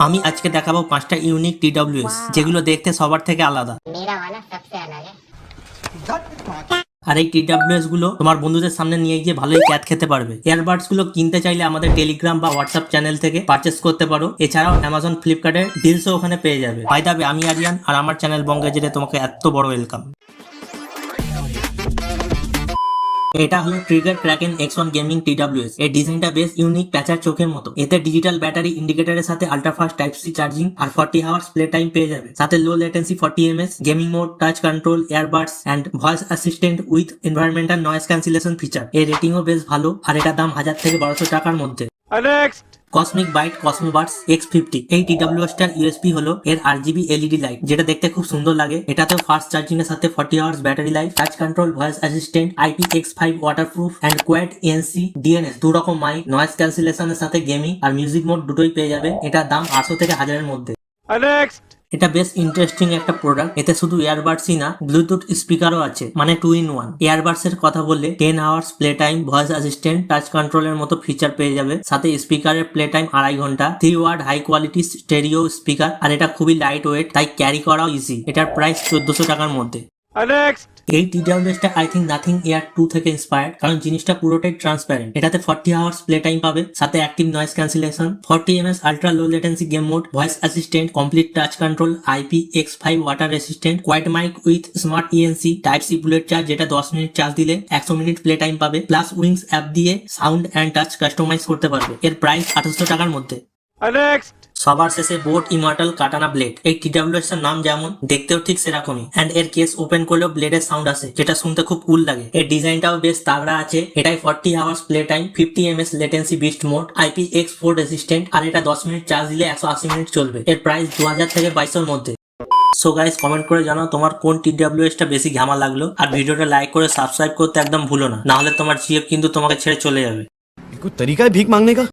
আমি আজকে দেখাবো 5টা ইউনিক টিডব্লিউএস যেগুলো দেখতে সবার থেকে আলাদা। मेरा वाला सबसे अलग है। আর এই টিডব্লিউএস গুলো তোমার বন্ধুদের সামনে নিয়ে গিয়ে ভালোই ক্যাট খেতে পারবে। ইয়ারবাডস গুলো কিনতে চাইলে আমাদের টেলিগ্রাম বা হোয়াটসঅ্যাপ চ্যানেল থেকে পারচেস করতে পারো। এছাড়াও অ্যামাজন ফ্লিপকার্টের ডিলসও ওখানে পেয়ে যাবে। বাই দ্য ওয়ে, আমি আরিয়ান আর আমার চ্যানেল বঙ্গেজে তোমাকে এত বড় ওয়েলকাম। এটা হলো trigger kraken X1 gaming TWS. এর ডিজাইনটা বেশ ইউনিক, প্যাচার চোখের মতো। এতে ডিজিটাল ব্যাটারি ইন্ডিকেটরের সাথে ultra fast type C charging আর 40 আওয়ার্স প্লে টাইম পেয়ে যাবে। সাথে low latency 40 ms gaming mode, touch control, earbuds and voice assistant with environmental noise cancellation feature. এর রেটিংও বেশ ভালো আর এটার দাম 1000 থেকে 1200 টাকার মধ্যে। Cosmic Byte Cosmobuds X50। এই টিডব্লিউএস টার ইউএসপি হলো এর RGB LED লাইট, যেটা দেখতে খুব সুন্দর লাগে। এটাতেও ফাস্ট চার্জিং এর সাথে 40 hours battery life, touch control, voice assistant, IPX5 waterproof and quad ANC DNS, দু রকম মাইক, নয়েজ ক্যান্সেলেশনের সাথে গেমিং আর মিউজিক মোড দুটোই পেয়ে যাবে। এটার দাম 800 থেকে 1000 এর মধ্যে। এটা বেশ ইন্টারেস্টিং একটা প্রোডাক্ট। এতে শুধু ইয়ারবাডসই না, ব্লুটুথ স্পিকারও আছে, মানে 2 in 1। ইয়ারবাডস এর কথা বললে 10 hours play time, voice assistant, touch কন্ট্রোলের মতো ফিচার পেয়ে যাবে। সাথে স্পিকারের প্লে টাইম 2.5 ঘন্টা, 3 watt high quality stereo speaker. আর এটা খুবই লাইট ওয়েট, তাই ক্যারি করাও ইজি। এটার প্রাইস 1400 টাকার মধ্যে। এই টিডব্লিউএসটা আই থিঙ্ক নাথিং এয়ার 2 থেকে ইন্সপায়ার্ড, কারণ জিনিসটা পুরোটাই ট্রান্সপারেন্ট। এটাতে 40 আওয়ার্স প্লে টাইম পাবে, সাথে active noise cancellation, 40 ms ultra low latency game mode, voice assistant, complete touch control, IPX5 water resistant, quad mic with smart ENC, type C bullet charge, যেটা 10 minute charge দিলে 100 minute play time পাবে। Plus wings app দিয়ে sound and touch customise করতে পারবে। এর price 800 টাকার মধ্যে। সবার শেষে বোট ইমর্টাল কাটানা ব্লেড। এই টিডব্লিউএস এর নাম যেমন, দেখতেও ঠিক সেরকমই। এন্ড এর কেস ওপেন করলেও ব্লেডের সাউন্ড আসে, যেটা শুনতে খুব কুল লাগে। এর ডিজাইনটাও বেশ তাগড়া আছে। এটাই 40 hours play time, 50 ms latency beast mode, IPX4 resistant, আর এটা 10 মিনিট চার্জ দিলে 180 মিনিট চলবে। এর প্রাইস 2000 থেকে 2200 এর মধ্যে। সো গাইস, কমেন্ট করে জানাও তোমার কোন টিডব্লিউএস টা বেশি ঘামা লাগলো। আর ভিডিওটা লাইক করে সাবস্ক্রাইব করতে একদম ভুলো না, নাহলে তোমার জিএফ কিন্তু তোমাকে ছেড়ে চলে যাবে। कोई तरीका है भीख मांगने का?